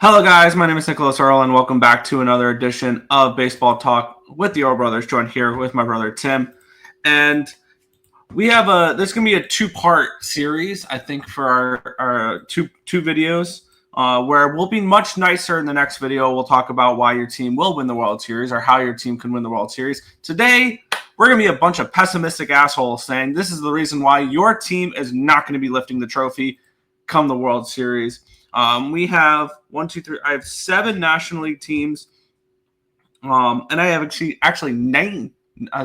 Hello, guys. My name is Nicholas Earl, and welcome back to another edition of Baseball Talk with the Earl Brothers. Joined here with my brother Tim, and we have this is gonna be a two-part series, I think, for our two videos. Where we'll be much nicer in the next video. We'll talk about why your team will win the World Series or how your team can win the World Series. Today, we're going to be a bunch of pessimistic assholes saying this is the reason why your team is not going to be lifting the trophy come the World Series. We have I have 7 National League teams, and I have actually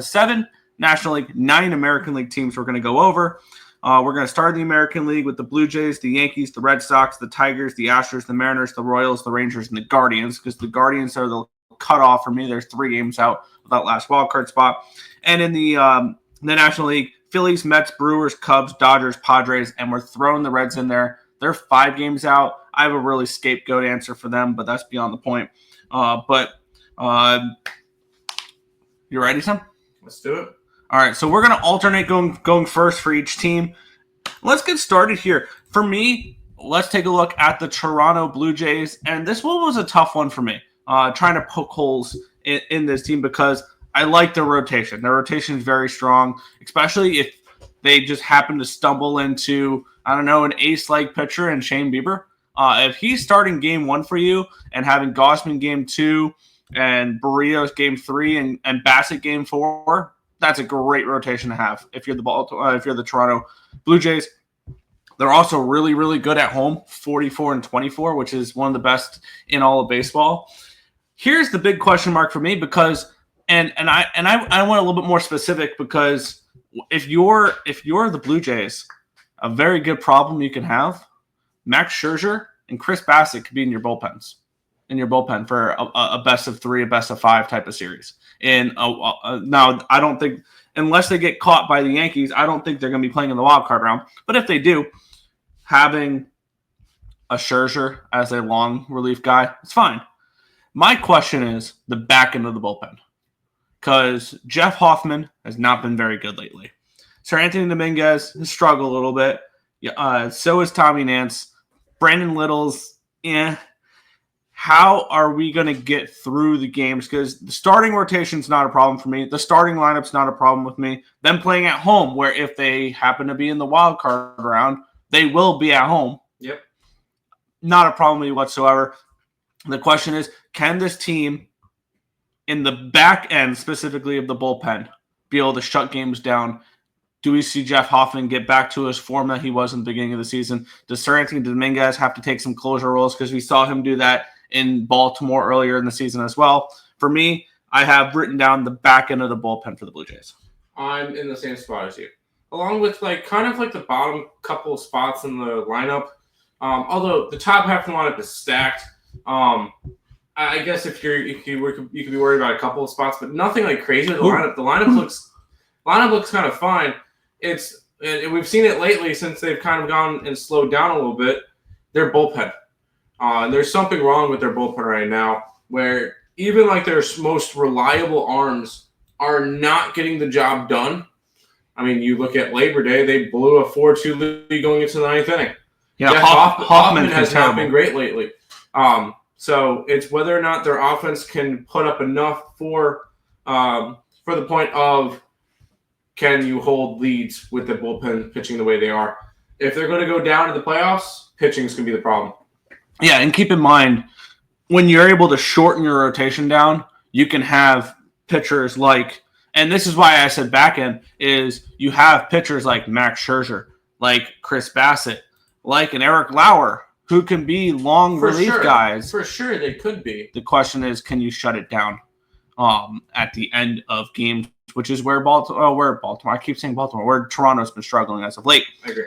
7 National League, 9 American League teams we're going to go over. We're going to start in the American League with the Blue Jays, the Yankees, the Red Sox, the Tigers, the Astros, the Mariners, the Royals, the Rangers, and the Guardians, because the Guardians are the cutoff for me. There's 3 games out of that last wild card spot. And in the National League, Phillies, Mets, Brewers, Cubs, Dodgers, Padres, and we're throwing the Reds in there. They're 5 games out. I have a really scapegoat answer for them, but that's beyond the point. You ready, Sam? Let's do it. All right, so we're going to alternate going first for each team. Let's get started here. For me, let's take a look at the Toronto Blue Jays, and this one was a tough one for me, trying to poke holes in this team because I like their rotation. Their rotation is very strong, especially if they just happen to stumble into, an ace-like pitcher in Shane Bieber. If he's starting game 1 for you and having Gausman game 2 and Barrios game 3 and Bassett game 4, that's a great rotation to have if you're the Toronto Blue Jays. They're also really, really good at home, 44-24, which is one of the best in all of baseball. Here's the big question mark for me because, and I want a little bit more specific because if you're the Blue Jays, a very good problem you can have, Max Scherzer and Chris Bassett could be in your bullpen for a best of 3, a best of 5 type of series. And now I don't think, unless they get caught by the Yankees, I don't think they're going to be playing in the wild card round. But if they do, having a Scherzer as a long relief guy, it's fine. My question is the back end of the bullpen, because Jeff Hoffman has not been very good lately. Sir Anthony Dominguez has struggled a little bit. So is Tommy Nance. Brandon Little's How are we going to get through the games? Because the starting rotation is not a problem for me. The starting lineup's not a problem with me. Them playing at home, where if they happen to be in the wild card round, they will be at home. Yep. Not a problem with me whatsoever. The question is, can this team in the back end, specifically of the bullpen, be able to shut games down? Do we see Jeff Hoffman get back to his form that he was in the beginning of the season? Does Sir Anthony Dominguez have to take some closure roles? Because we saw him do that in Baltimore earlier in the season as well. For me, I have written down the back end of the bullpen for the Blue Jays. I'm in the same spot as you. Along with the bottom couple of spots in the lineup. Although the top half of the lineup is stacked. I guess you could be worried about a couple of spots, but nothing like crazy. The lineup looks kind of fine. We've seen it lately since they've kind of gone and slowed down a little bit. Their bullpen. There's something wrong with their bullpen right now where even like their most reliable arms are not getting the job done. I mean, you look at Labor Day, they blew a 4-2 lead going into the 9th inning. Yeah, Hoffman has not been great lately. So it's whether or not their offense can put up enough for the point of can you hold leads with the bullpen pitching the way they are. If they're going to go down to the playoffs, pitching is going to be the problem. Yeah, and keep in mind, when you're able to shorten your rotation down, you can have pitchers like, and this is why I said back end, is you have pitchers like Max Scherzer, like Chris Bassett, like an Eric Lauer, who can be long relief guys. For sure, they could be. The question is, can you shut it down at the end of games, which is where I keep saying Baltimore, where Toronto's been struggling as of late. I agree.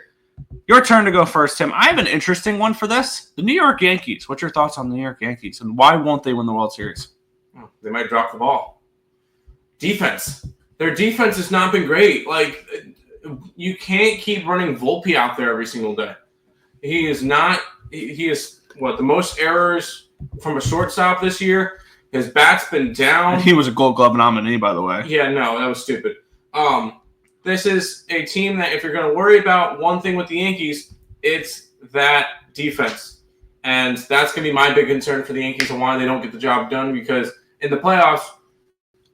Your turn to go first, Tim. I have an interesting one for this. The New York Yankees. What's your thoughts on the New York Yankees, and why won't they win the World Series? They might drop the ball. Defense. Their defense has not been great. Like, you can't keep running Volpe out there every single day. He is the most errors from a shortstop this year. His bat's been down. He was a Gold Glove nominee, by the way. Yeah, no, that was stupid. This is a team that if you're going to worry about one thing with the Yankees, it's that defense. And that's going to be my big concern for the Yankees and why they don't get the job done, because in the playoffs,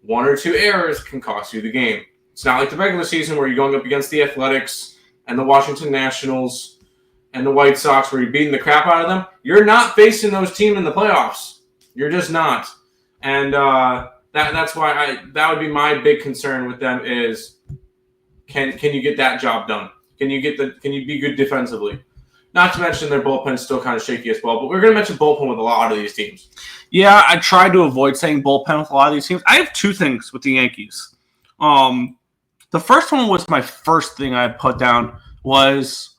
1 or 2 errors can cost you the game. It's not like the regular season where you're going up against the Athletics and the Washington Nationals and the White Sox where you're beating the crap out of them. You're not facing those teams in the playoffs. You're just not. And that's why that would be my big concern with them is can you get that job done? Can you be good defensively? Not to mention their bullpen's still kind of shaky as well. But we're going to mention bullpen with a lot of these teams. Yeah, I tried to avoid saying bullpen with a lot of these teams. I have 2 things with the Yankees. The first one was my first thing I put down was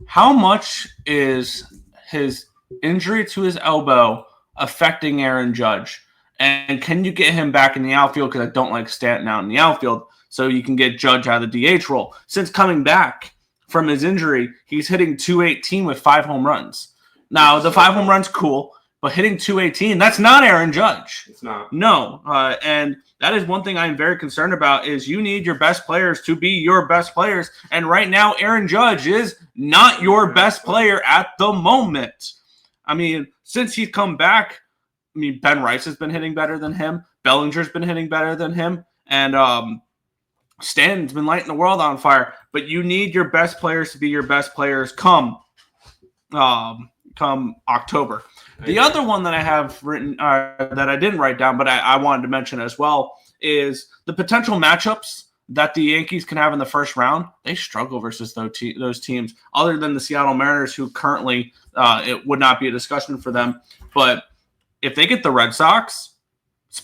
how much is his injury to his elbow affecting Aaron Judge? And can you get him back in the outfield? Because I don't like Stanton out in the outfield. So you can get Judge out of the DH role. Since coming back from his injury, he's hitting .218 with 5 home runs. Now, the 5 home runs, cool. But hitting .218, that's not Aaron Judge. It's not. No. And that is one thing I'm very concerned about is you need your best players to be your best players. And right now, Aaron Judge is not your best player at the moment. I mean, since he's come back, Ben Rice has been hitting better than him. Bellinger's been hitting better than him. And Stanton's been lighting the world on fire. But you need your best players to be your best players come October. The other one that I have written that I didn't write down, but I wanted to mention as well, is the potential matchups that the Yankees can have in the first round. They struggle versus those teams, other than the Seattle Mariners, who currently it would not be a discussion for them. But if they get the Red Sox,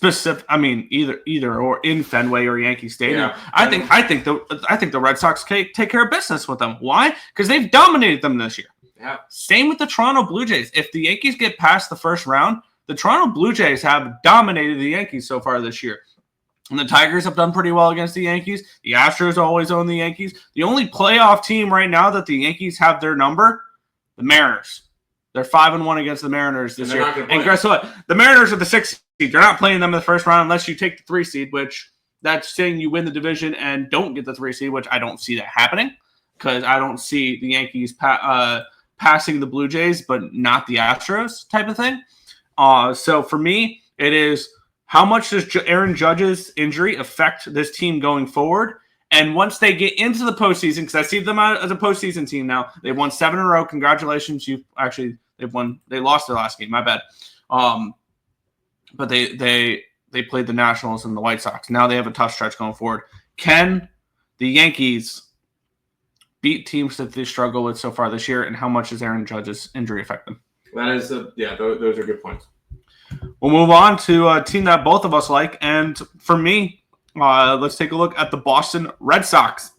either or in Fenway or Yankee Stadium, Yeah. I think the Red Sox take care of business with them. Why? Because they've dominated them this year. Yeah. Same with the Toronto Blue Jays. If the Yankees get past the first round, the Toronto Blue Jays have dominated the Yankees so far this year. And the Tigers have done pretty well against the Yankees. The Astros always own the Yankees. The only playoff team right now that the Yankees have their number, the Mariners. They're 5-1 against the Mariners this year. And guess what? The Mariners are the 6th seed. You're not playing them in the first round unless you take the 3 seed, which that's saying you win the division and don't get the 3 seed, which I don't see that happening because I don't see the Yankees passing the Blue Jays, but not the Astros type of thing. So for me, it is how much does Aaron Judge's injury affect this team going forward? And once they get into the postseason, because I see them as a postseason team now, they've won 7 in a row. Congratulations. They've won. They lost their last game. My bad. But they played the Nationals and the White Sox. Now they have a tough stretch going forward. Can the Yankees beat teams that they struggle with so far this year, and how much does Aaron Judge's injury affect them? That is, those are good points. We'll move on to a team that both of us like, and for me, let's take a look at the Boston Red Sox.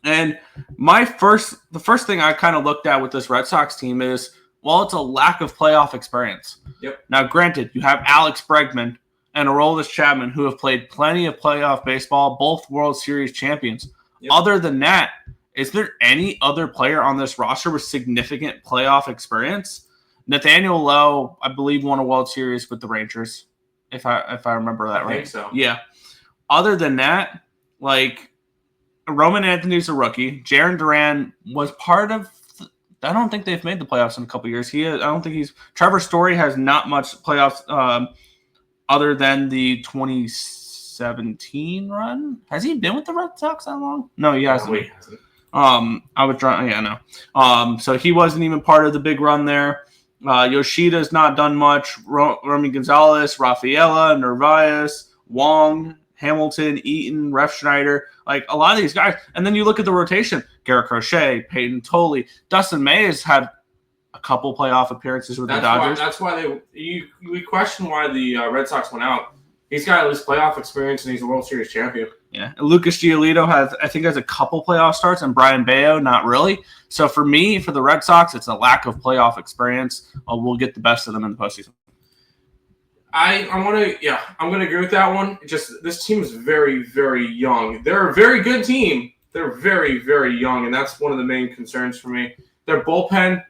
And the first thing I kind of looked at with this Red Sox team is, well, it's a lack of playoff experience. Yep. Now, granted, you have Alex Bregman and Aroldis Chapman, who have played plenty of playoff baseball, both World Series champions. Yep. Other than that, is there any other player on this roster with significant playoff experience? Nathaniel Lowe, I believe, won a World Series with the Rangers, if I remember that right. I think so. Yeah. Other than that, like Roman Anthony's a rookie. Jarren Duran was part of. I don't think they've made the playoffs in a couple years. Trevor Story has not much playoffs other than the 2017 run. Has he been with the Red Sox that long? No, he hasn't. He hasn't. I was trying. Yeah, no. So he wasn't even part of the big run there. Yoshida's not done much. Romy Gonzalez, Rafaela, Narvaez, Wong, Hamilton, Eaton, Refschneider, like a lot of these guys. And then you look at the rotation: Garrett Crochet, Peyton Tolley, Dustin May has had a couple playoff appearances with the Dodgers. That's why we question why the Red Sox went out. He's got at least playoff experience, and he's a World Series champion. Yeah, and Lucas Giolito has a couple playoff starts, and Brian Bayo not really. So for me, for the Red Sox, it's a lack of playoff experience. We'll get the best of them in the postseason. I'm gonna agree with that one. Just this team is very, very young. They're a very good team. They're very, very young, and that's one of the main concerns for me. Their bullpen,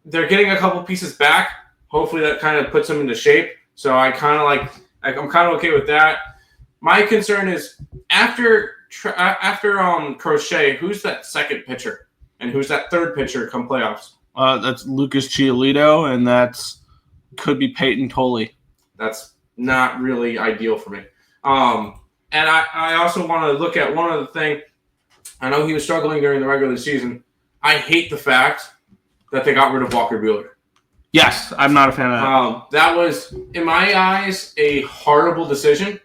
they're getting a couple pieces back. Hopefully, that kind of puts them into shape. So I'm kind of okay with that. My concern is after Crochet, who's that second pitcher and who's that third pitcher come playoffs? That's Lucas Giolito, and could be Peyton Tolley. That's not really ideal for me. And I also want to look at one other thing. I know he was struggling during the regular season. I hate the fact that they got rid of Walker Buehler. Yes, I'm not a fan of that. That was, in my eyes, a horrible decision.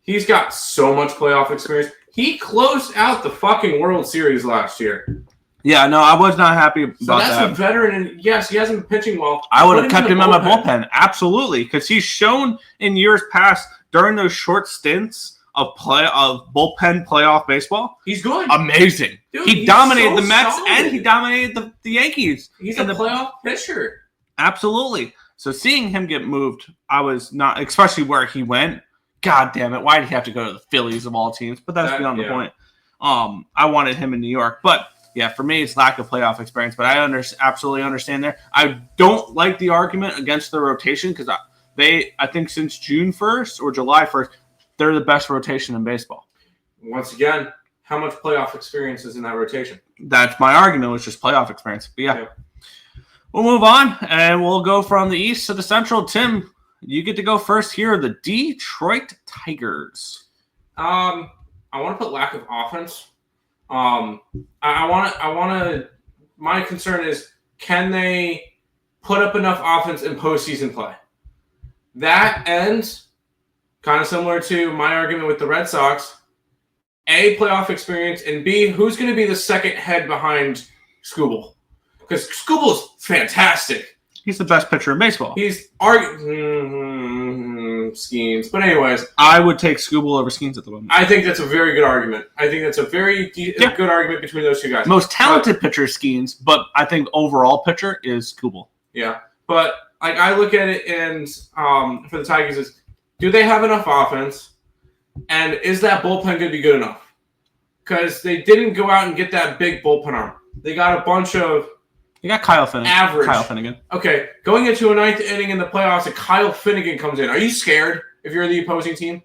He's got so much playoff experience. He closed out the fucking World Series last year. Yeah, no, I was not happy about that. So that's a veteran, and yes, he hasn't been pitching well. I would have kept him on my bullpen, absolutely, because he's shown in years past during those short stints of bullpen playoff baseball. He's good. Amazing. Dude, he dominated so the Mets solid. and he dominated the Yankees. He's a playoff pitcher. Absolutely. So seeing him get moved, I was not, especially where he went. God damn it! Why did he have to go to the Phillies of all teams? But that's beyond the point. I wanted him in New York, but yeah, for me, it's lack of playoff experience. But I absolutely understand there. I don't like the argument against the rotation because I think since June 1st or July 1st, they're the best rotation in baseball. Once again, how much playoff experience is in that rotation? That's my argument, was just playoff experience. But yeah. We'll move on, and we'll go from the East to the Central. Tim, you get to go first here. The Detroit Tigers. I want to put lack of offense. I want to. My concern is, can they put up enough offense in postseason play? That ends kind of similar to my argument with the Red Sox. A, playoff experience, and B, who's going to be the second head behind Skubal? Because Skubal's fantastic. He's the best pitcher in baseball. He's Skeens. But anyways. I would take Skubal over Skeens at the moment. I think that's a very good argument. I think that's a very good argument between those two guys. Most talented pitcher is Skeens, but I think overall pitcher is Skubal. Yeah. But like I look at it and for the Tigers is, do they have enough offense? And is that bullpen going to be good enough? Because they didn't go out and get that big bullpen arm. They got a bunch of... You got Kyle Finnegan. Average. Kyle Finnegan. Okay, going into a ninth inning in the playoffs, and Kyle Finnegan comes in. Are you scared if you're the opposing team?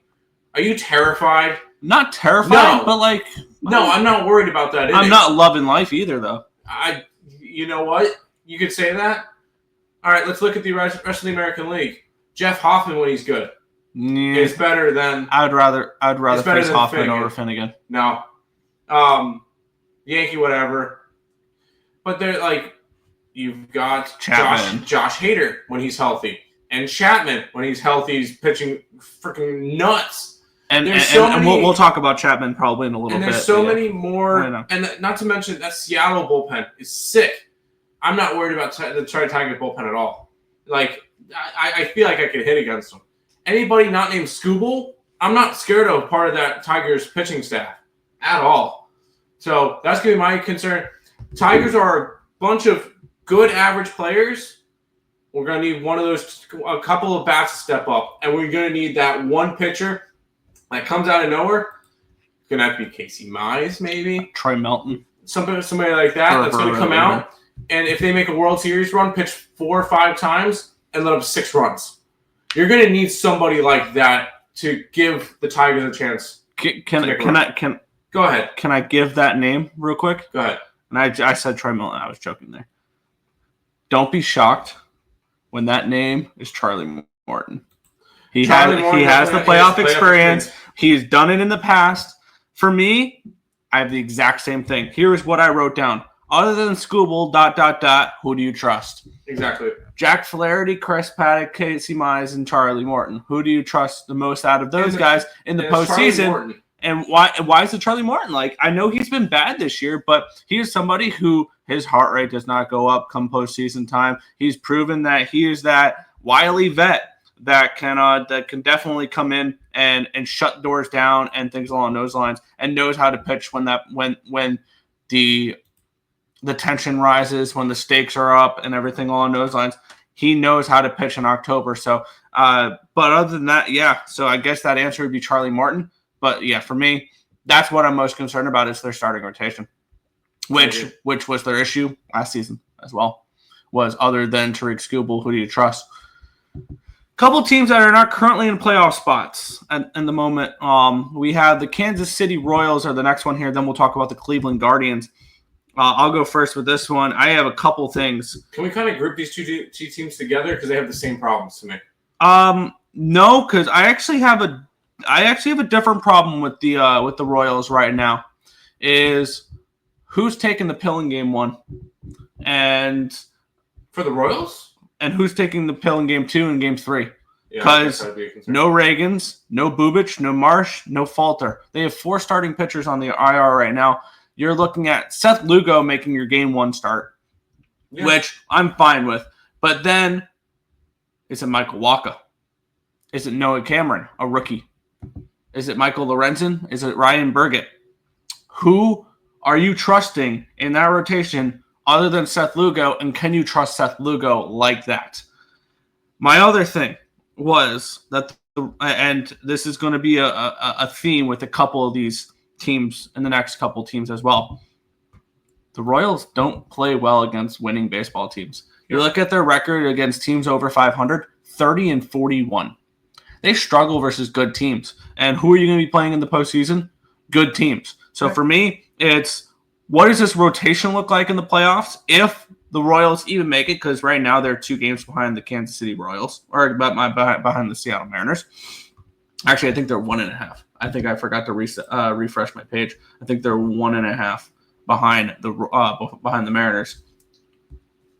Are you terrified? Not terrified, but like... No, I'm not worried about that. I'm not loving life either, though. You know what? You could say that. All right, let's look at the rest of the American League. Jeff Hoffman, when he's good, is better than... I'd rather face Hoffman over Finnegan. No. Yankee, whatever. But they're like... You've got Josh Hader when he's healthy. And Chapman, when he's healthy, he's pitching freaking nuts. And we'll talk about Chapman probably in a little bit. And there's so many more. And not to mention that Seattle bullpen is sick. I'm not worried about the Tiger bullpen at all. Like, I feel like I could hit against them. Anybody not named Skubal, I'm not scared of part of that Tigers pitching staff at all. So that's going to be my concern. Tigers are a bunch of good average players. We're going to need a couple of bats to step up. And we're going to need that one pitcher that comes out of nowhere. It's going to have to be Casey Mize, maybe. Troy Melton. Somebody like that that's going to come out. And if they make a World Series run, pitch 4 or 5 times and let up 6 runs. You're going to need somebody like that to give the Tigers a chance. Go ahead. Can I give that name real quick? Go ahead. And I said Troy Melton. I was joking there. Don't be shocked when that name is Charlie Morton. He has the playoff experience. He's done it in the past. For me, I have the exact same thing. Here is what I wrote down. Other than Skubal, ... who do you trust? Exactly. Jack Flaherty, Chris Paddock, Casey Mize, and Charlie Morton. Who do you trust the most out of those guys in the postseason? And why is it Charlie Morton? Like, I know he's been bad this year, but he is somebody who his heart rate does not go up come postseason time. He's proven that he is that wily vet that can definitely come in and shut doors down and things along those lines, and knows how to pitch when the tension rises, when the stakes are up and everything along those lines. He knows how to pitch in October. So, but other than that, yeah. So I guess that answer would be Charlie Morton. But yeah, for me, that's what I'm most concerned about is their starting rotation, which was their issue last season as well. Was other than Tariq Skubal, who do you trust? Couple teams that are not currently in playoff spots in the moment. We have the Kansas City Royals are the next one here. Then we'll talk about the Cleveland Guardians. I'll go first with this one. I have a couple things. Can we kind of group these two teams together because they have the same problems to me? No, because I actually have a different problem with the Royals right now. Is who's taking the pill in game 1, and for the Royals, and who's taking the pill in game 2 and game 3? Yeah, Because no Reagans, no Bubich, no Marsh, no Falter. They have 4 starting pitchers on the IR right now. You're looking at Seth Lugo making your game 1 start, which I'm fine with. But then, is it Michael Wacha? Is it Noah Cameron, a rookie? Is it Michael Lorenzen? Is it Ryan Burgett? Who are you trusting in that rotation other than Seth Lugo, and can you trust Seth Lugo like that? My other thing was that, and this is going to be a theme with a couple of these teams and the next couple teams as well. The Royals don't play well against winning baseball teams. You look at their record against teams over 500, 30-41. They struggle versus good teams. And who are you going to be playing in the postseason? Good teams. So for me, it's what does this rotation look like in the playoffs if the Royals even make it? Because right now they're 2 games behind the Kansas City Royals, or behind the Seattle Mariners. Actually, I think they're 1.5. I think I forgot to refresh my page. I think they're 1.5 behind the Mariners.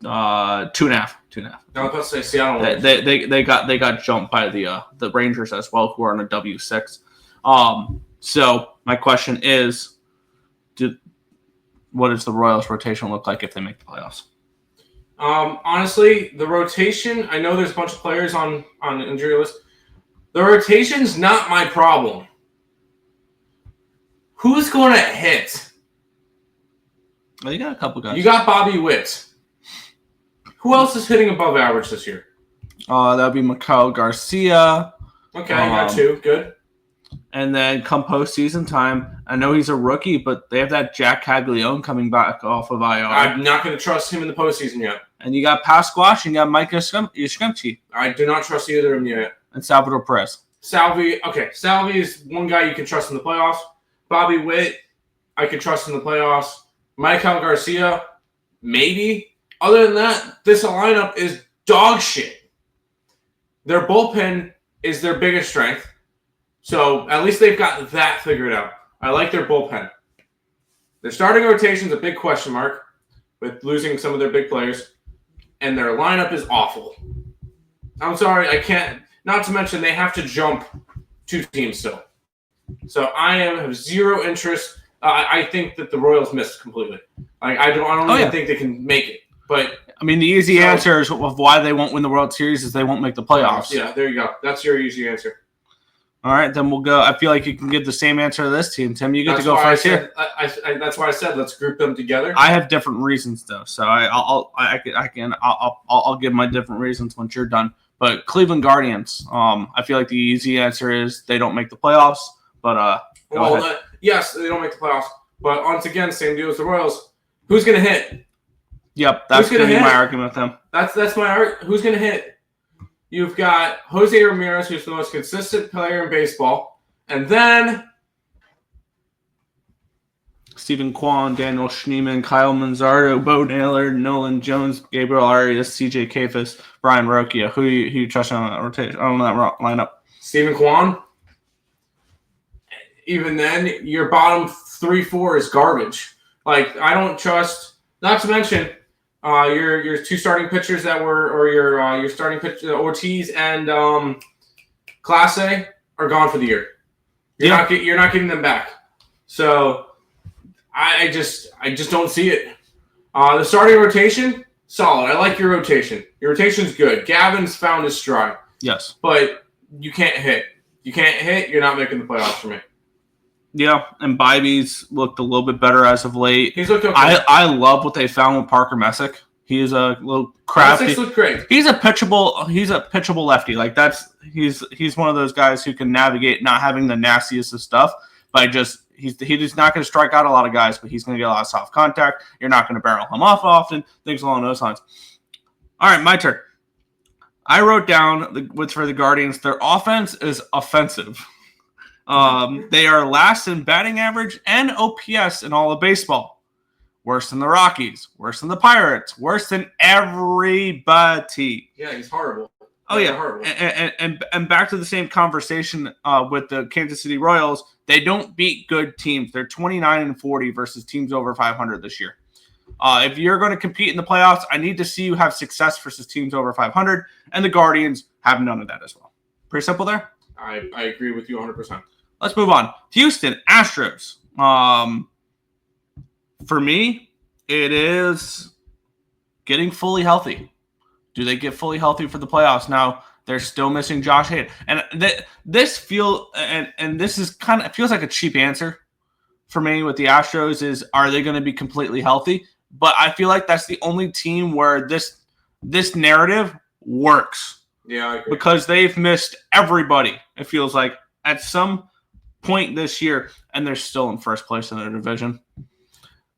2.5. I was about to say Seattle. They got jumped by the Rangers as well, who are on a W6. So my question is, what does the Royals rotation look like if they make the playoffs? Honestly, the rotation, I know there's a bunch of players on the injury list. The rotation's not my problem. Who's going to hit? Well, you got a couple guys. You got Bobby Witt. Who else is hitting above average this year? That would be Miguel Garcia. Okay, I got 2. Good. And then come postseason time, I know he's a rookie, but they have that Jack Caglione coming back off of IR. I'm not going to trust him in the postseason yet. And you got Pasquash and you got Mike Yastrzemski. I do not trust either of them yet. And Salvador Perez. Salvi is one guy you can trust in the playoffs. Bobby Witt, I can trust in the playoffs. Miguel Garcia, maybe. Other than that, this lineup is dog shit. Their bullpen is their biggest strength. So at least they've got that figured out. I like their bullpen. Their starting rotation is a big question mark with losing some of their big players. And their lineup is awful. I'm sorry, I can't. Not to mention they have to jump 2 teams still. So I have zero interest. I think that the Royals missed completely. I don't even think they can make it. But I mean, the easy answer of why they won't win the World Series is they won't make the playoffs. Yeah, there you go. That's your easy answer. All right, then we'll go. I feel like you can give the same answer to this team. Tim, you get to go first here. That's why I said let's group them together. I have different reasons though, so I'll give my different reasons once you're done. But Cleveland Guardians, I feel like the easy answer is they don't make the playoffs. But go ahead. Yes, they don't make the playoffs. But once again, same deal as the Royals. Who's going to hit? Yep, that's going to be my argument with them. That's my argument. Who's going to hit? You've got Jose Ramirez, who's the most consistent player in baseball. And then Stephen Kwan, Daniel Schneemann, Kyle Manzardo, Bo Naylor, Nolan Jones, Gabriel Arias, CJ Kafis, Brian Rocchia. Who you trust on that rotation, on that lineup? Stephen Kwan. Even then, your bottom 3-4 is garbage. Like, I don't trust. Not to mention your 2 starting pitchers that were, or your starting pitcher Ortiz and Clase are gone for the year. You're not getting them back. So I just don't see it. The starting rotation, solid. I like your rotation. Your rotation's good. Gavin's found his stride. Yes, but you can't hit. You can't hit. You're not making the playoffs for me. Yeah, and Bibby's looked a little bit better as of late. He's looked okay. I love what they found with Parker Messick. He is a little crafty. Messick's looked great. He's a pitchable lefty. Like he's one of those guys who can navigate not having the nastiest of stuff, but he's not going to strike out a lot of guys, but he's going to get a lot of soft contact. You're not going to barrel him off often. Things along those lines. All right, my turn. I wrote down for the Guardians. Their offense is offensive. They are last in batting average and OPS in all of baseball. worse than the Rockies, worse than the Pirates, worse than everybody. Yeah, he's horrible. Oh, yeah. Horrible. And back to the same conversation with the Kansas City Royals. They don't beat good teams. They're 29-40 versus teams over 500 this year. If you're going to compete in the playoffs, I need to see you have success versus teams over 500, and the Guardians have none of that as well. Pretty simple there? I agree with you 100%. Let's move on. Houston Astros. For me, it is getting fully healthy. Do they get fully healthy for the playoffs? Now, they're still missing Josh Hader. And this feels like a cheap answer for me with the Astros is, are they going to be completely healthy? But I feel like that's the only team where this narrative works. Yeah, I agree. Because they've missed everybody, it feels like, at some point this year, and they're still in first place in their division.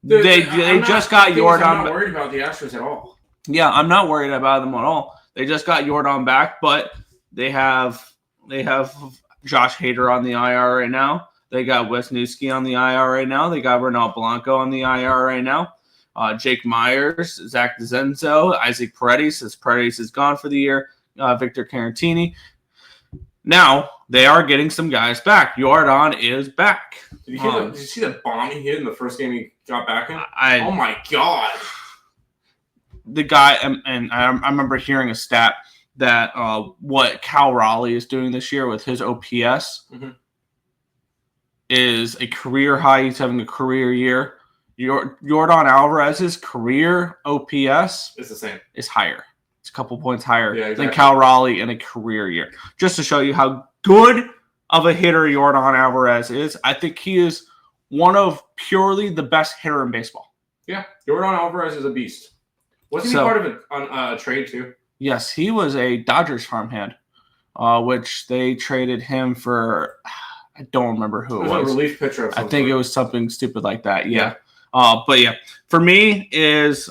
They just got Jordan. I'm not worried about the Astros at all. Yeah, I'm not worried about them at all. They just got Jordan back, but they have Josh Hader on the IR right now. They got Wisniewski on the IR right now. They got Ronald Blanco on the IR right now. Jake Myers, Zach DeZenzo, Isaac Paredes, since Paredes is gone for the year. Victor Carantini. Now, they are getting some guys back. Jordan is back. Did you see the bomb he hit in the first game he got back in? Oh, my God. The guy, and I remember hearing a stat that what Cal Raleigh is doing this year with his OPS is a career high. He's having a career year. Jordan Alvarez's career OPS is the same. Is higher. It's a couple points higher than Cal Raleigh in a career year. Just to show you how good of a hitter Jordan Alvarez is, I think he is one of purely the best hitter in baseball. Yeah, Jordan Alvarez is a beast. Wasn't he part of a trade too? Yes, he was a Dodgers farmhand, which they traded him for. I don't remember who it was. A relief pitcher. I think it was something stupid like that. Yeah. But yeah, for me is,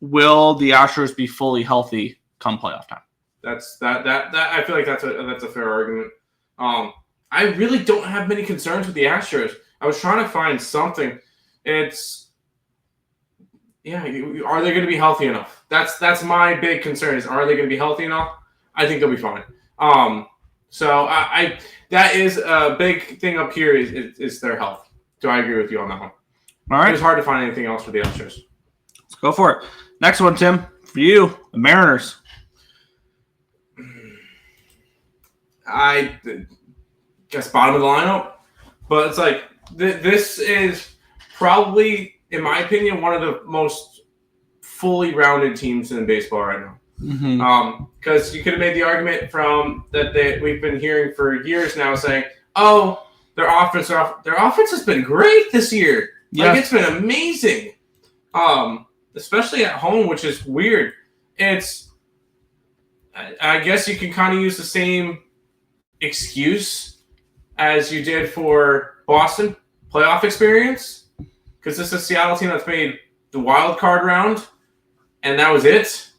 will the Astros be fully healthy come playoff time? That's that. I feel like that's a fair argument. I really don't have many concerns with the Astros. I was trying to find something. Are they going to be healthy enough? That's my big concern. Is, are they going to be healthy enough? I think they'll be fine. So I that is a big thing up here is their health. So I agree with you on that one. All right. It was hard to find anything else for the Astros. Let's go for it. Next one, Tim, for you, the Mariners. I guess bottom of the lineup, but it's like this is probably, in my opinion, one of the most fully rounded teams in baseball right now. Because you could have made the argument we've been hearing for years now, saying, "Oh, their offense has been great this year. Yes. Like, it's been amazing." Especially at home, which is weird. I guess you can kind of use the same excuse as you did for Boston playoff experience, because this is a Seattle team that's made the wild card round, and that was it.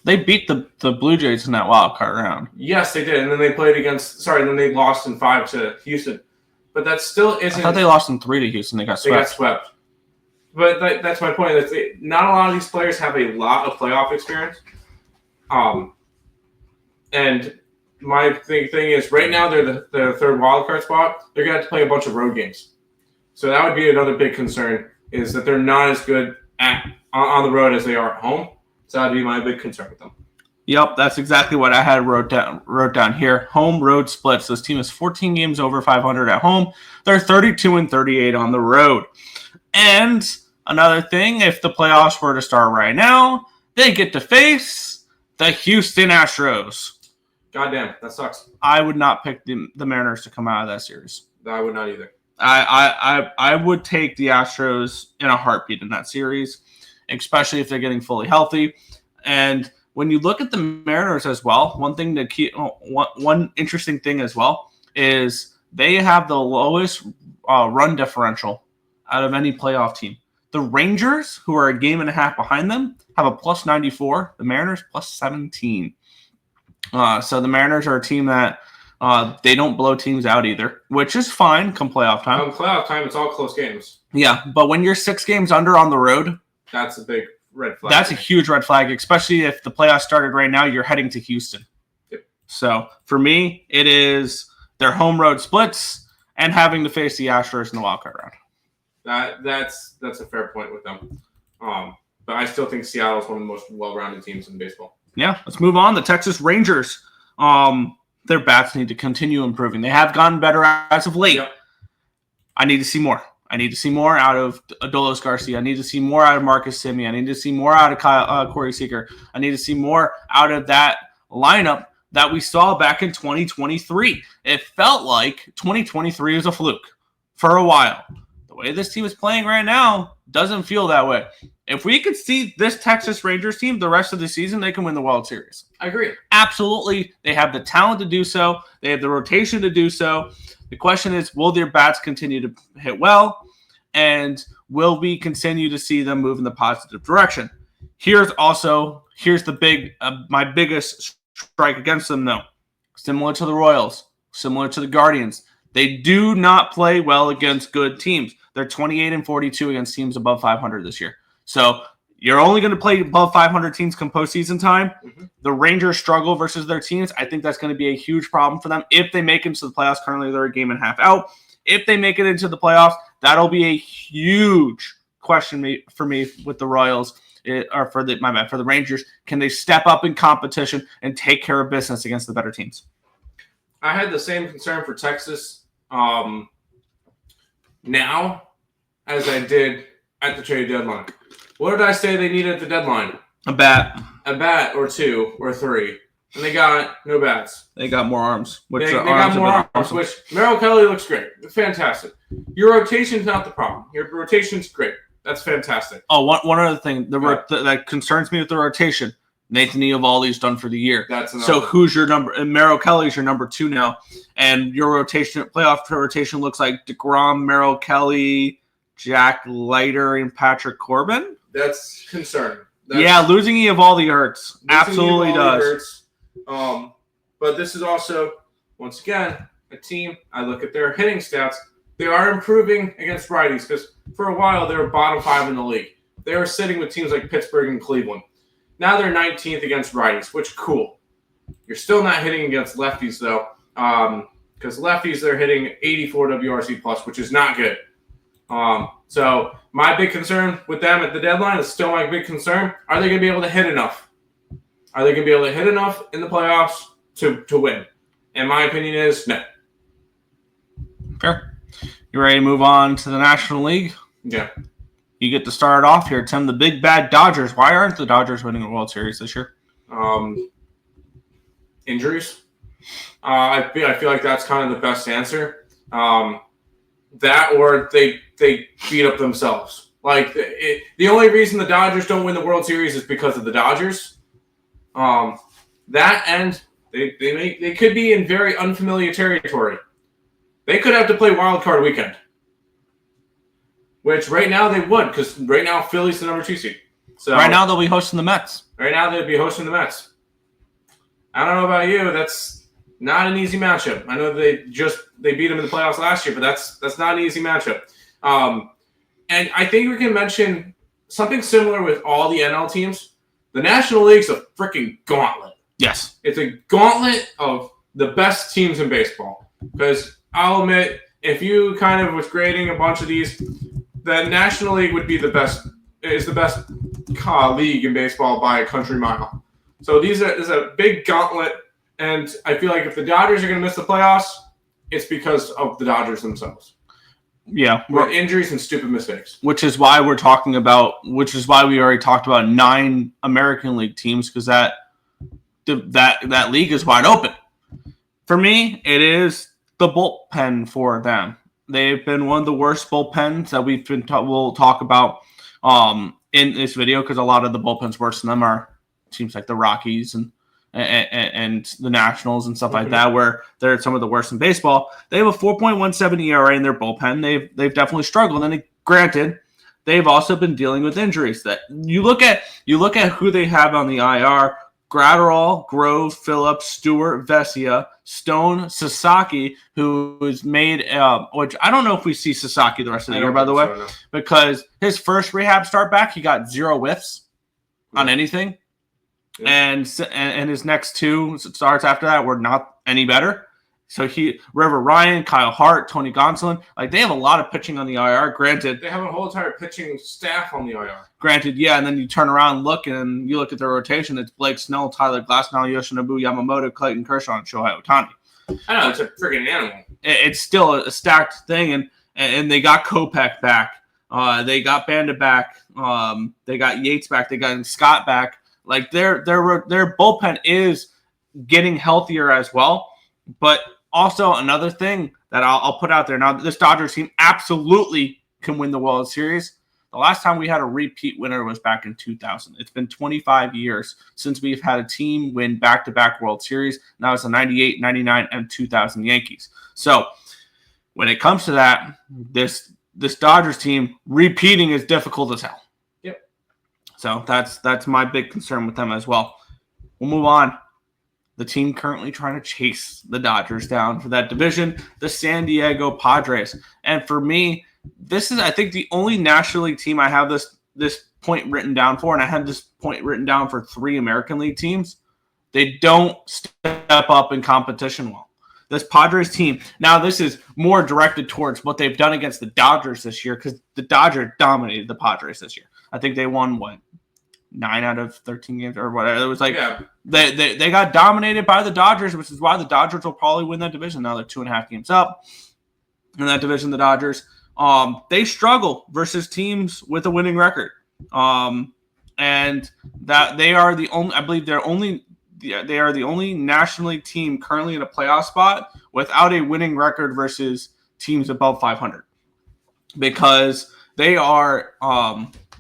They beat the Blue Jays in that wild card round. Yes, they did, and then they then they lost in 5 to Houston. But that still isn't. I thought they lost in 3 to Houston. They got swept. But that's my point. Not a lot of these players have a lot of playoff experience. And my thing is, right now they're the third wildcard spot. They're going to have to play a bunch of road games. So that would be another big concern, is that they're not as good on the road as they are at home. So that would be my big concern with them. Yep, that's exactly what I had wrote down here. Home road splits. This team is 14 games over 500 at home. They're 32-38 on the road. And another thing, if the playoffs were to start right now, they get to face the Houston Astros. Goddamn, that sucks. I would not pick the Mariners to come out of that series. I would not either. I would take the Astros in a heartbeat in that series, especially if they're getting fully healthy. And when you look at the Mariners as well, one interesting thing as well is they have the lowest run differential out of any playoff team. The Rangers, who are a game and a half behind them, have a plus 94. The Mariners plus 17. So the Mariners are a team that they don't blow teams out either, which is fine come playoff time. Come playoff time, it's all close games. Yeah, but when you're 6 games under on the road, that's a big red flag. That's a huge red flag, especially if the playoffs started right now. You're heading to Houston. Yep. So for me, it is their home road splits and having to face the Astros in the wild card round. That's a fair point with them. But I still think Seattle is one of the most well-rounded teams in baseball. Yeah, let's move on. The Texas Rangers. Their bats need to continue improving. They have gotten better as of late. Yep. I need to see more. I need to see more out of Adolis Garcia. I need to see more out of Marcus Semien. I need to see more out of Corey Seager. I need to see more out of that lineup that we saw back in 2023. It felt like 2023 was a fluke for a while. The way this team is playing right now doesn't feel that way. If we could see this Texas Rangers team the rest of the season, they can win the World Series. I agree. Absolutely. They have the talent to do so. They have the rotation to do so. The question is, will their bats continue to hit well? And will we continue to see them move in the positive direction? Here's my biggest strike against them, though. Similar to the Royals, similar to the Guardians. They do not play well against good teams. They're 28-42 against teams above 500 this year. So you're only going to play above 500 teams come postseason time. Mm-hmm. The Rangers struggle versus their teams. I think that's going to be a huge problem for them. If they make it into the playoffs, currently they're a game and a half out. If they make it into the playoffs, that'll be a huge question for me with the Royals, or for the Rangers. Can they step up in competition and take care of business against the better teams? I had the same concern for Texas now as I did at the trade deadline. What did I say they needed at the deadline? A bat or 2 or 3. And they got no bats. They got more arms. They got more arms, which Merrill Kelly looks great. Fantastic. Your rotation's not the problem. Your rotation's great. That's fantastic. Oh, one other thing that concerns me with the rotation, Nathan Eovaldi's done for the year. So who's your number? And Merrill Kelly's your number 2 now. And your playoff rotation looks like DeGrom, Merrill Kelly, Jack Leiter, and Patrick Corbin. That's concerning. Losing Eovaldi hurts. Absolutely does. Hurts. But this is also, once again, a team. I look at their hitting stats. They are improving against righties because for a while they were bottom 5 in the league. They were sitting with teams like Pittsburgh and Cleveland. Now they're 19th against righties, which cool. You're still not hitting against lefties though, because lefties they're hitting 84 WRC plus, which is not good. So my big concern with them at the deadline is still my big concern. Are they going to be able to hit enough? Are they going to be able to hit enough in the playoffs to win? And my opinion is no. Fair. You ready to move on to the National League? Yeah. You get to start off here, Tim. The big bad Dodgers. Why aren't the Dodgers winning the World Series this year? Injuries. I feel like that's kind of the best answer. That or they beat up themselves. Like the only reason the Dodgers don't win the World Series is because of the Dodgers. That and they could be in very unfamiliar territory. They could have to play wild card weekend, which right now they would because right now Philly's the number 2 seed. So right now they'll be hosting the Mets. Right now they'll be hosting the Mets. I don't know about you. That's not an easy matchup. I know they beat them in the playoffs last year, but that's not an easy matchup. And I think we can mention something similar with all the NL teams. The National League's a freaking gauntlet. Yes. It's a gauntlet of the best teams in baseball. Because I'll admit, if you kind of was grading a bunch of these, the National League would be the best league in baseball by a country mile. So this is a big gauntlet. And I feel like if the Dodgers are going to miss the playoffs, it's because of the Dodgers themselves. Yeah. With injuries and stupid mistakes. Which is why we already talked about 9 American League teams, because that league is wide open. For me, it is the bullpen for them. They've been one of the worst bullpens that we'll talk about in this video, because a lot of the bullpens worse than them are teams like the Rockies and the Nationals and stuff like that, where they're some of the worst in baseball. They have a 4.17 ERA in their bullpen. They've definitely struggled. And granted, they've also been dealing with injuries. That you look at who they have on the IR. Gratterall, Grove, Phillips, Stewart, Vesia, Stone, Sasaki, who was made, which I don't know if we see Sasaki the rest of the year, by the way, no. because his first rehab start back, he got 0 whiffs on anything. Yeah. And his next 2 starts after that were not any better. So River Ryan, Kyle Hart, Tony Gonsolin, like they have a lot of pitching on the IR. Granted, they have a whole entire pitching staff on the IR. Granted, yeah, and then you turn around, and you look at their rotation. It's Blake Snell, Tyler Glasnow, Yoshinobu Yamamoto, Clayton Kershaw, and Shohei Ohtani. I know, it's a freaking animal. It's still a stacked thing, and they got Kopech back. They got Banda back. They got Yates back. They got Scott back. Like their bullpen is getting healthier as well, but. Also, another thing that I'll put out there now, this Dodgers team absolutely can win the World Series. The last time we had a repeat winner was back in 2000. It's been 25 years since we've had a team win back-to-back World Series. Now it's the 98, 99, and 2000 Yankees. So when it comes to that, this Dodgers team repeating is difficult as hell. Yep. So that's my big concern with them as well. We'll move on. The team currently trying to chase the Dodgers down for that division, the San Diego Padres. And for me, this is, I think, the only National League team I have this point written down for, and I had this point written down for 3 American League teams. They don't step up in competition well. This Padres team, now this is more directed towards what they've done against the Dodgers this year, because the Dodgers dominated the Padres this year. I think they won, 9 out of 13 games or whatever. It was like they got dominated by the Dodgers, which is why the Dodgers will probably win that division. Now they're 2.5 games up in that division. The Dodgers, they struggle versus teams with a winning record, and that they are the only. I believe they are the only National League team currently in a playoff spot without a winning record versus teams above 500, because they are.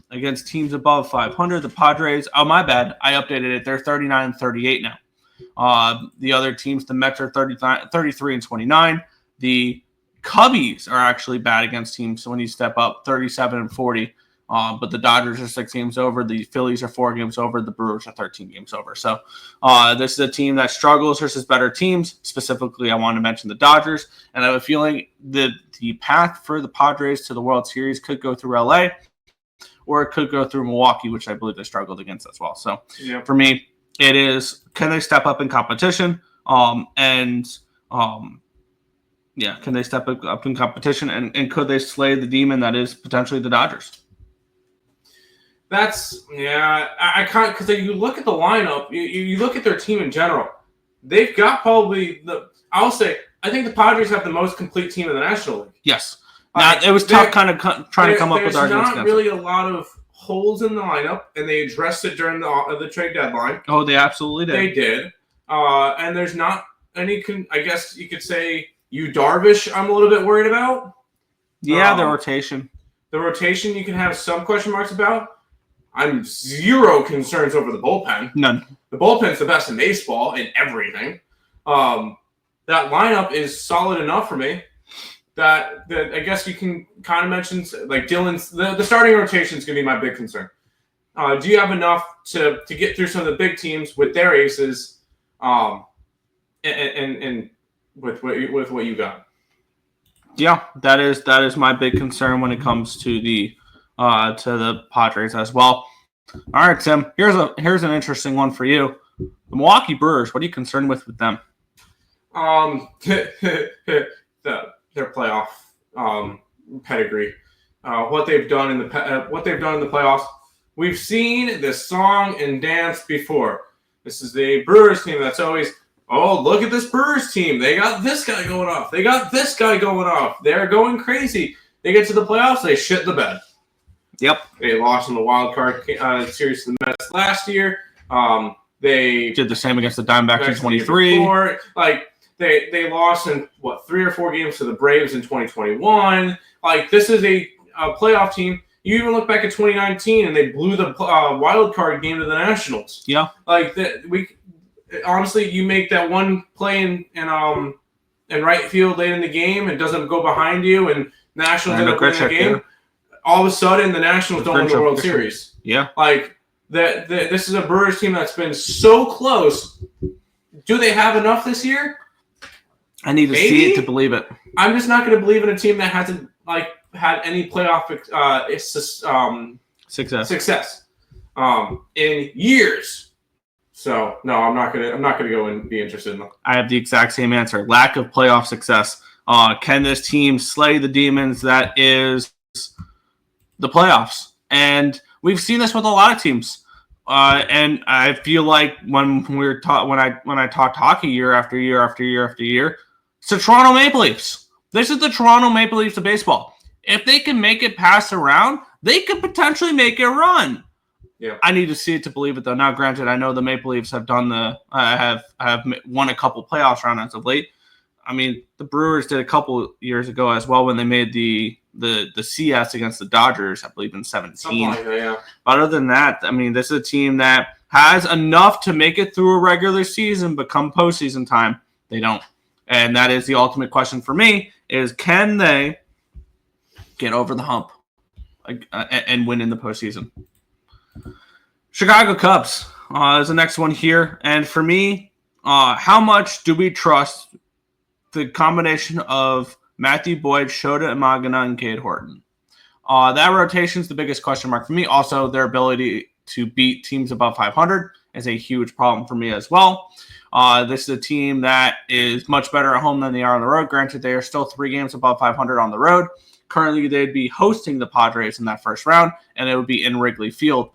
Against teams above 500, the Padres, oh, my bad, I updated it. They're 39-38 now. The other teams, the Mets are 33-29. The Cubbies are actually bad against teams when you step up, 37-40. But the Dodgers are 6 games over. The Phillies are 4 games over. The Brewers are 13 games over. So this is a team that struggles versus better teams. Specifically, I want to mention the Dodgers. And I have a feeling that the path for the Padres to the World Series could go through LA, or it could go through Milwaukee, which I believe they struggled against as well. So for me, it is, can they step up in competition? Can they step up in competition? And could they slay the demon that is potentially the Dodgers? I can't, because you look at the lineup, you look at their team in general. They've got probably I think the Padres have the most complete team in the National League. Yes. Now, it was tough trying to come up with arguments. There's not really a lot of holes in the lineup, and they addressed it during the trade deadline. Oh, they absolutely did. They did. And there's not any, I guess you could say, Darvish I'm a little bit worried about. Yeah, the rotation. The rotation you can have some question marks about. I'm 0 concerns over the bullpen. None. The bullpen's the best in baseball in everything. That lineup is solid enough for me. That I guess you can kind of mention, like Dylan's, the starting rotation is going to be my big concern. Do you have enough to get through some of the big teams with their aces, and with what you got? Yeah, that is my big concern when it comes to the Padres as well. All right, Tim. Here's an interesting one for you. The Milwaukee Brewers. What are you concerned with them? Their playoff pedigree, what they've done in the playoffs. We've seen this song and dance before. This is the Brewers team that's always, oh, look at this Brewers team. They got this guy going off. They got this guy going off. They're going crazy. They get to the playoffs, they shit the bed. Yep. They lost in the wild card series to the Mets last year. They did the same against the Diamondbacks in 23. They lost in 3 or 4 games to the Braves in 2021. Like, this is a playoff team. You even look back at 2019 and they blew the wild card game to the Nationals. Yeah. Like honestly, you make that one play in right field late in the game, it doesn't go behind you, and Nationals end up winning the game. All of a sudden, the Nationals don't win the World Series. Yeah. Like, that this is a Brewers team that's been so close. Do they have enough this year? I need to see it to believe it. I'm just not going to believe in a team that hasn't had any playoff success in years. So no, I'm not gonna go and be interested in them. I have the exact same answer. Lack of playoff success. Can this team slay the demons that is the playoffs? And we've seen this with a lot of teams. And I feel like when I talked hockey year after year after year after year, it's the Toronto Maple Leafs. This is the Toronto Maple Leafs of baseball. If they can make it past a round, they could potentially make a run. Yeah, I need to see it to believe it, though. Now, granted, I know the Maple Leafs have done have won a couple playoffs rounds as of late. I mean, the Brewers did a couple years ago as well when they made the CS against the Dodgers, I believe in 17. Something like that, yeah. But other than that, I mean, this is a team that has enough to make it through a regular season, but come postseason time, they don't. And that is the ultimate question for me: is can they get over the hump and win in the postseason? Chicago Cubs is the next one here. And for me, how much do we trust the combination of Matthew Boyd, Shota Imagina, and Cade Horton? That rotation is the biggest question mark for me. Also, their ability to beat teams above 500 is a huge problem for me as well. This is a team that is much better at home than they are on the road. Granted, they are still 3 games above 500 on the road. Currently, they'd be hosting the Padres in that first round, and it would be in Wrigley Field.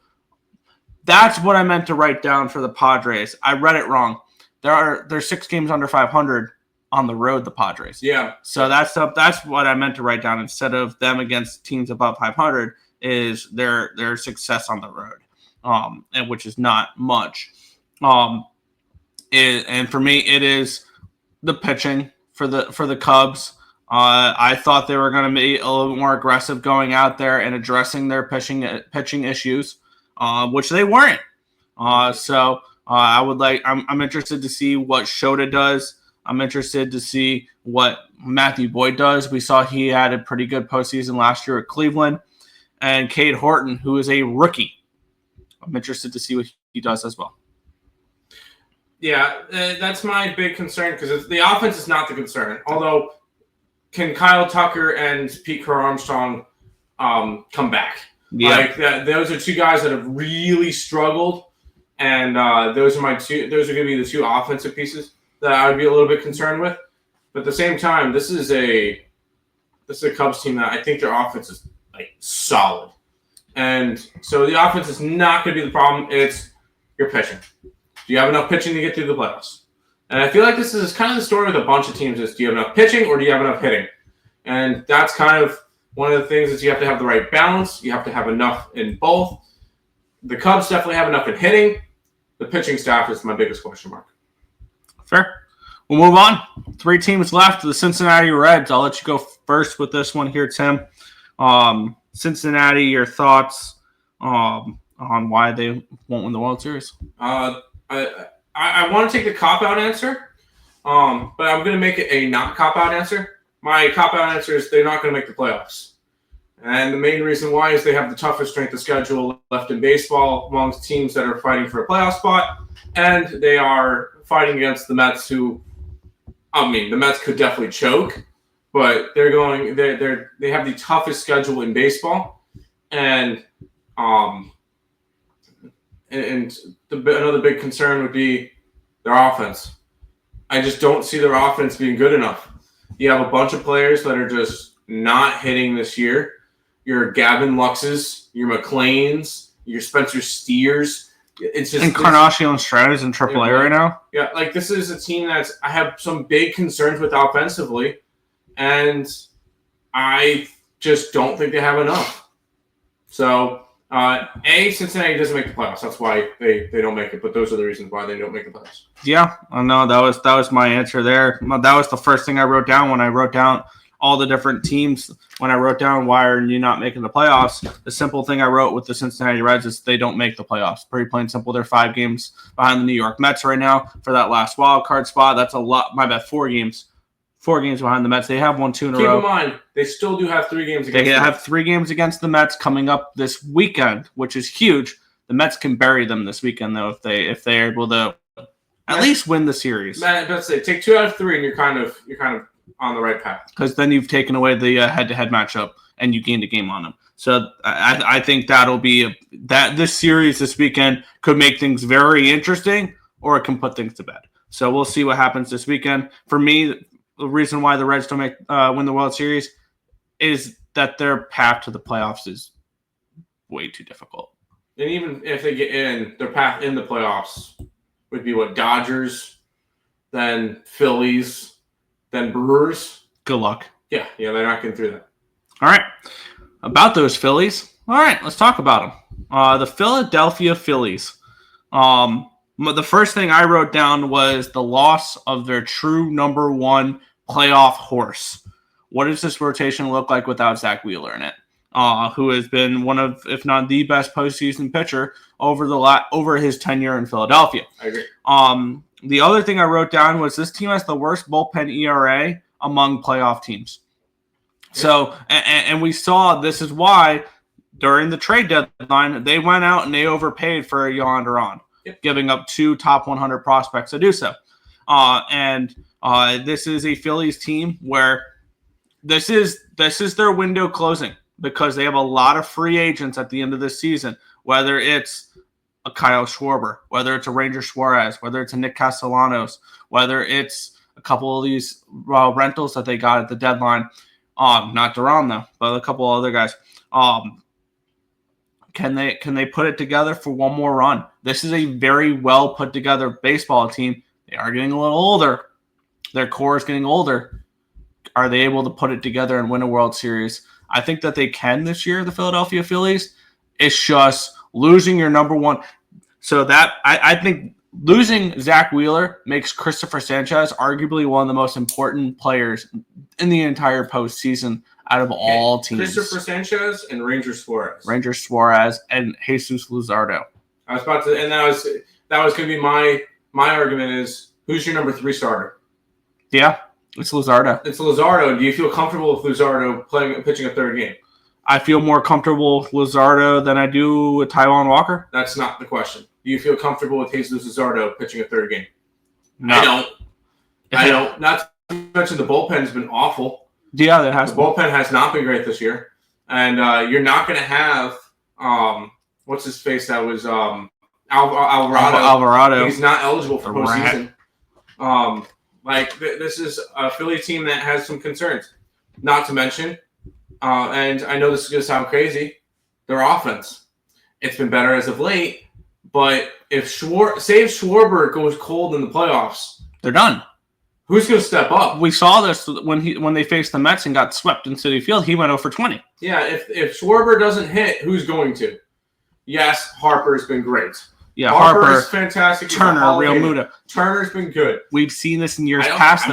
That's what I meant to write down for the Padres. I read it wrong. They're 6 games under 500 on the road, the Padres. Yeah. So that's what I meant to write down instead of them against teams above 500 is their success on the road, and which is not much. And for me, it is the pitching for the Cubs. I thought they were going to be a little bit more aggressive going out there and addressing their pitching issues, which they weren't. So I'm interested to see what Shota does. I'm interested to see what Matthew Boyd does. We saw he had a pretty good postseason last year at Cleveland. And Cade Horton, who is a rookie. I'm interested to see what he does as well. Yeah, that's my big concern because the offense is not the concern. Although, can Kyle Tucker and Pete Crow Armstrong come back? Yeah. Like those are 2 guys that have really struggled, and those are going to be the 2 offensive pieces that I would be a little bit concerned with. But at the same time, this is a Cubs team that I think their offense is solid, and so the offense is not going to be the problem. It's your pitching. Do you have enough pitching to get through the playoffs? And I feel like this is kind of the story with a bunch of teams: is do you have enough pitching or do you have enough hitting? And that's kind of one of the things is you have to have the right balance. You have to have enough in both. The Cubs definitely have enough in hitting. The pitching staff is my biggest question mark. Fair. We'll move on. 3 teams left. The Cincinnati Reds. I'll let you go first with this one here, Tim. Cincinnati, your thoughts on why they won't win the World Series? I want to take the cop-out answer, but I'm going to make it a not cop-out answer. My cop-out answer is they're not going to make the playoffs. And the main reason why is they have the toughest strength of schedule left in baseball amongst teams that are fighting for a playoff spot. And they are fighting against the Mets the Mets could definitely choke, but they have the toughest schedule in baseball. And another big concern would be their offense. I just don't see their offense being good enough. You have a bunch of players that are just not hitting this year. Your Gavin Luxes, your McLeans, your Spencer Steers. It's just Encarnacion Stratus in AAA right now. Yeah, this is a team I have some big concerns with offensively, and I just don't think they have enough. So. Cincinnati doesn't make the playoffs. That's why they don't make it. But those are the reasons why they don't make the playoffs. Yeah, I know that was my answer there. That was the first thing I wrote down when I wrote down all the different teams. When I wrote down why are you not making the playoffs, the simple thing I wrote with the Cincinnati Reds is they don't make the playoffs. Pretty plain simple. They're 5 games behind the New York Mets right now for that last wild card spot. That's a lot. My bad. 4 games. 4 games behind the Mets. They have won 2 in a row. Keep in mind, they still do have 3 games against They have 3 games against the Mets coming up this weekend, which is huge. The Mets can bury them this weekend, though, if they're able to at least win the series. Matt, let's say take 2 out of 3, and you're kind of on the right path. Because then you've taken away the head-to-head matchup, and you gained a game on them. So I think that'll be this series this weekend could make things very interesting, or it can put things to bed. So we'll see what happens this weekend. For me, the reason why the Reds don't win the World Series is that their path to the playoffs is way too difficult. And even if they get in, their path in the playoffs would be what? Dodgers, then Phillies, then Brewers. Good luck. Yeah, they're not getting through that. All right. About those Phillies. All right, let's talk about them. The Philadelphia Phillies. The first thing I wrote down was the loss of their true number one playoff horse. What does this rotation look like without Zach Wheeler in it? Who has been one of, if not the best postseason pitcher over his tenure in Philadelphia. I agree. The other thing I wrote down was this team has the worst bullpen ERA among playoff teams. So, and we saw this is why during the trade deadline, they went out and they overpaid for Yohan Duran, giving up 2 top 100 prospects to do so. This is a Phillies team where this is their window closing because they have a lot of free agents at the end of this season, whether it's a Kyle Schwarber, whether it's a Ranger Suarez, whether it's a Nick Castellanos, whether it's a couple of these rentals that they got at the deadline. Not Duran though, but a couple of other guys. Can they put it together for one more run? This is a very well put together baseball team. They are getting a little older. Their core is getting older. Are they able to put it together and win a World Series? I think that they can this year, the Philadelphia Phillies. It's just losing your number one. So that I think losing Zach Wheeler makes Christopher Sanchez arguably one of the most important players in the entire postseason out of all teams. Christopher Sanchez and Ranger Suarez and Jesus Luzardo. I was about to, and that was going to be my argument is who's your number 3 starter? Yeah, it's Luzardo. It's Luzardo. Do you feel comfortable with Luzardo pitching a third game? I feel more comfortable with Luzardo than I do with Taijuan Walker. That's not the question. Do you feel comfortable with Jesus Luzardo pitching a third game? No. I don't. Not to mention the bullpen's been awful. Yeah, that has. The bullpen has not been great this year, and you're not going to have what's his face? That was Alvarado. He's not eligible for postseason. This is a Philly team that has some concerns. Not to mention, and I know this is going to sound crazy, their offense. It's been better as of late, but if Schwarber goes cold in the playoffs, they're done. Who's going to step up? We saw this when they faced the Mets and got swept in Citi Field. He went 0 for 20. Yeah, if Schwarber doesn't hit, who's going to? Yes, Harper's been great. Yeah, Harper's fantastic. Turner, Real Muda. Turner's been good. We've seen this in years past.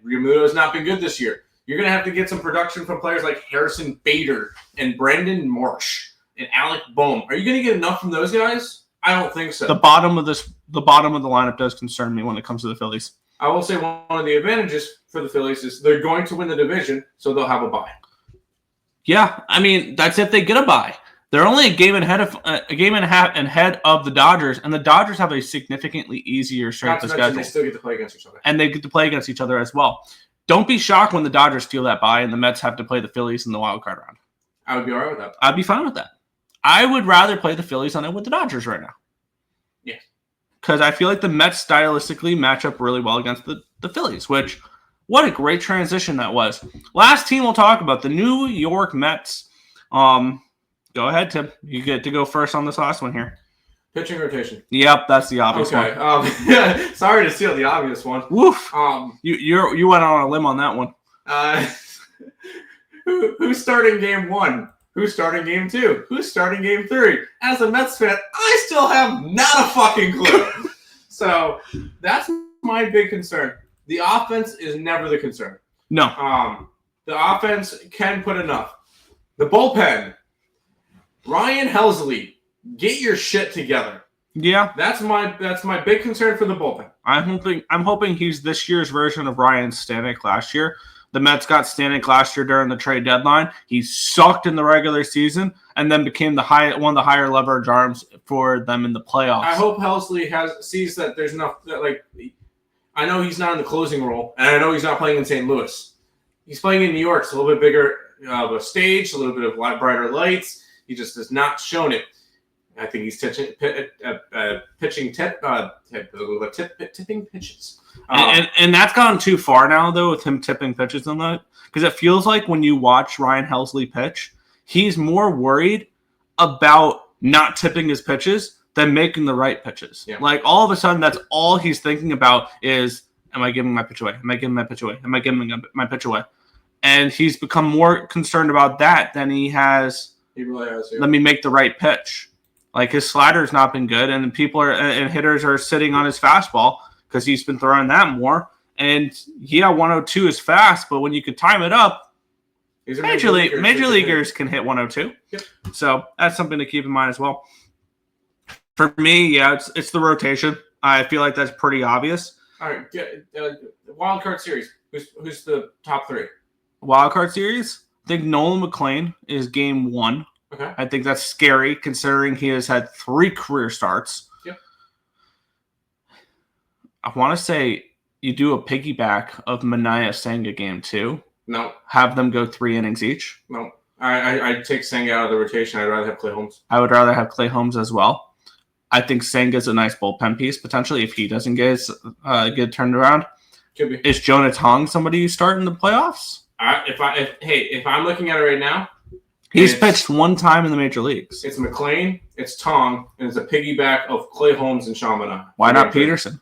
Real Muda's not been good this year. You're going to have to get some production from players like Harrison Bader and Brendan Marsh and Alec Bohm. Are you going to get enough from those guys? I don't think so. The bottom of the lineup does concern me when it comes to the Phillies. I will say one of the advantages for the Phillies is they're going to win the division, so they'll have a bye. Yeah, I mean that's if they get a bye. They're only a game and a half ahead of the Dodgers, and the Dodgers have a significantly easier strength of schedule. They still get to play against each other, and they get to play against each other as well. Don't be shocked when the Dodgers steal that bye and the Mets have to play the Phillies in the wild card round. I would be all right with that. I'd be fine with that. I would rather play the Phillies on it with the Dodgers right now. Yes. Because I feel like the Mets stylistically match up really well against the Phillies, which, what a great transition that was. Last team we'll talk about, the New York Mets. Go ahead, Tim. You get to go first on this last one here. Pitching rotation. Yep, that's the obvious one. Sorry to steal the obvious one. Woof. You went on a limb on that one. Who's starting game 1? Who's starting game 2? Who's starting game 3? As a Mets fan, I still have not a fucking clue. So that's my big concern. The offense is never the concern. No. The offense can put enough. The bullpen. Ryan Helsley, get your shit together. Yeah. That's my big concern for the bullpen. I'm hoping he's this year's version of Ryan Stanek last year, The Mets got Stanek last year during the trade deadline. He sucked in the regular season and then became one of the higher leverage arms for them in the playoffs. I hope Helsley sees that there's enough. I know he's not in the closing role, and I know he's not playing in St. Louis. He's playing in New York. It's a little bit bigger of a stage, a little bit of brighter lights. He just has not shown it. I think he's tipping pitches. And that's gone too far now, though, with him tipping pitches on that. Because it feels like when you watch Ryan Helsley pitch, he's more worried about not tipping his pitches than making the right pitches. Yeah. Like, all of a sudden, that's all he's thinking about is, am I giving my pitch away? Am I giving my pitch away? Am I giving my pitch away? And he's become more concerned about that than he has, He really has. Yeah. let me make the right pitch. Like, his slider's not been good, and hitters are sitting on his fastball because he's been throwing that more. And 102 is fast, but when you could time it up, major leaguers can hit 102. Yep. So that's something to keep in mind as well. For me, it's the rotation. I feel like that's pretty obvious. All right, wild card series. Who's the top three? Wild card series. I think Nolan McLean is game 1. Okay. I think that's scary considering he has had 3 career starts. Yep. I want to say you do a piggyback of Manaea Senga game 2. No. Have them go 3 innings each. No. I take Senga out of the rotation. I'd rather have Clay Holmes. I would rather have Clay Holmes as well. I think Senga's a nice bullpen piece potentially if he doesn't get turned around. Could be. Is Jonah Tong somebody you start in the playoffs? If I'm looking at it right now, he's pitched 1 time in the major leagues. It's McLean, it's Tong, and it's a piggyback of Clay Holmes and Sean Manaea. Why not Peterson?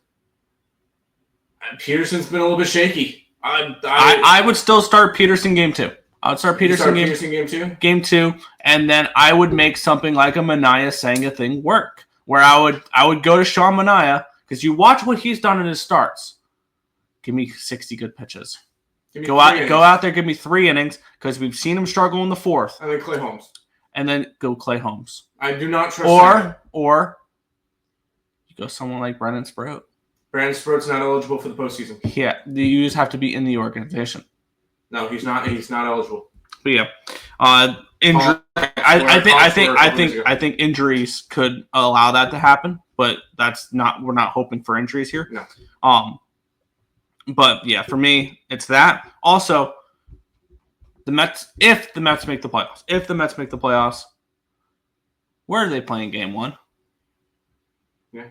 Peterson's been a little bit shaky. I would still start Peterson game 2. I would start Peterson game 2? Game 2, and then I would make something like a Manaea Senga thing work, where I would go to Sean Manaea because you watch what he's done in his starts. Give me 60 good pitches. Go out there, give me 3 innings because we've seen him struggle in the 4th. And then Clay Holmes. And then go Clay Holmes. I do not trust or you go someone like Brennan Sproat. Brandon Sproat's not eligible for the postseason. Yeah, you just have to be in the organization. No, he's not. He's not eligible. But yeah, injury. I think injuries could allow that to happen, but that's not. We're not hoping for injuries here. No. But yeah, for me, it's that. Also, the Mets. If the Mets make the playoffs, where are they playing game 1? Yeah.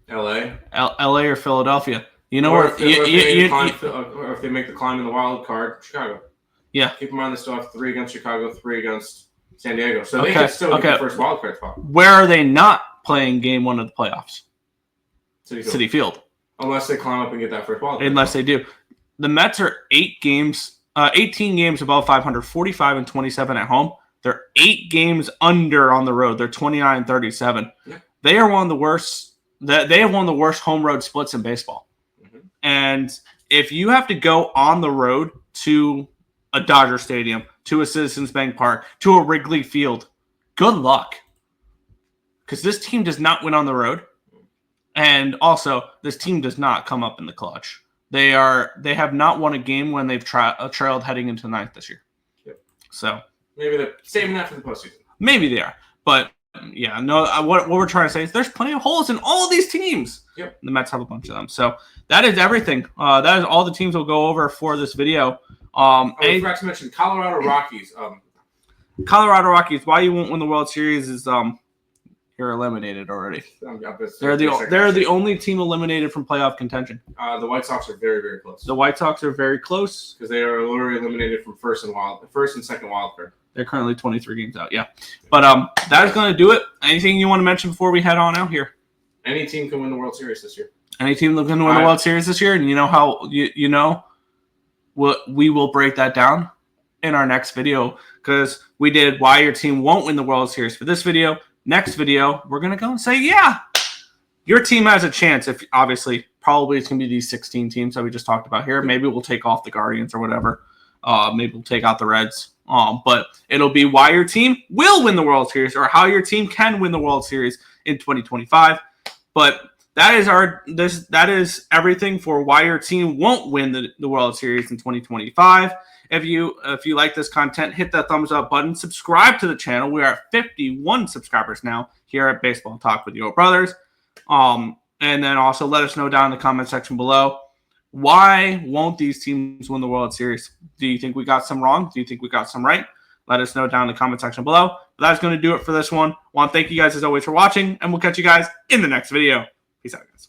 L.A. L.A. or Philadelphia. You know or where? or if they make the climb in the wild card, Chicago. Yeah. Keep in mind they still have 3 against Chicago, 3 against San Diego, so they can still get the first wild card spot. Where are they not playing game 1 of the playoffs? Citi Field. Unless they climb up and get that first wild card. Unless they do. The Mets are 18 games above 500, 45 and 27 at home. They're 8 games under on the road. They're 29-37. Yeah. They are one of the worst. They have one of the worst home road splits in baseball. Mm-hmm. And if you have to go on the road to a Dodger Stadium, to a Citizens Bank Park, to a Wrigley Field, good luck. Because this team does not win on the road. And also, this team does not come up in the clutch. They have not won a game when they've trailed heading into the 9th this year. Yep. So maybe they're saving that for the postseason. Maybe they are, but yeah, no. What we're trying to say is there's plenty of holes in all of these teams. Yep. The Mets have a bunch of them. So that is everything. That is all the teams we'll go over for this video. I forgot to mention Colorado Rockies. Colorado Rockies. Why you won't win the World Series is you're eliminated already. They're the only team eliminated from playoff contention. The White Sox are very, very close. The White Sox are very close because they are literally eliminated from first and second wild card. They're currently 23 games out. Yeah, but that is going to do it. Anything you want to mention before we head on out here? Any team can win the World Series this year. Any team that can win the World Series this year, and you know how we will break that down in our next video because we did why your team won't win the World Series for this video. Next video, we're going to go and say, yeah, your team has a chance. If obviously, probably it's going to be these 16 teams that we just talked about here. Maybe we'll take off the Guardians or whatever. Maybe we'll take out the Reds. But it'll be why your team will win the World Series or how your team can win the World Series in 2025. But that is everything for why your team won't win the World Series in 2025. If you like this content, hit that thumbs up button. Subscribe to the channel. We are at 51 subscribers now here at Baseball Talk with Your Brothers. And then also let us know down in the comment section below, why won't these teams win the World Series? Do you think we got some wrong? Do you think we got some right? Let us know down in the comment section below. But that's going to do it for this one. I want to thank you guys as always for watching, and we'll catch you guys in the next video. Peace out, guys.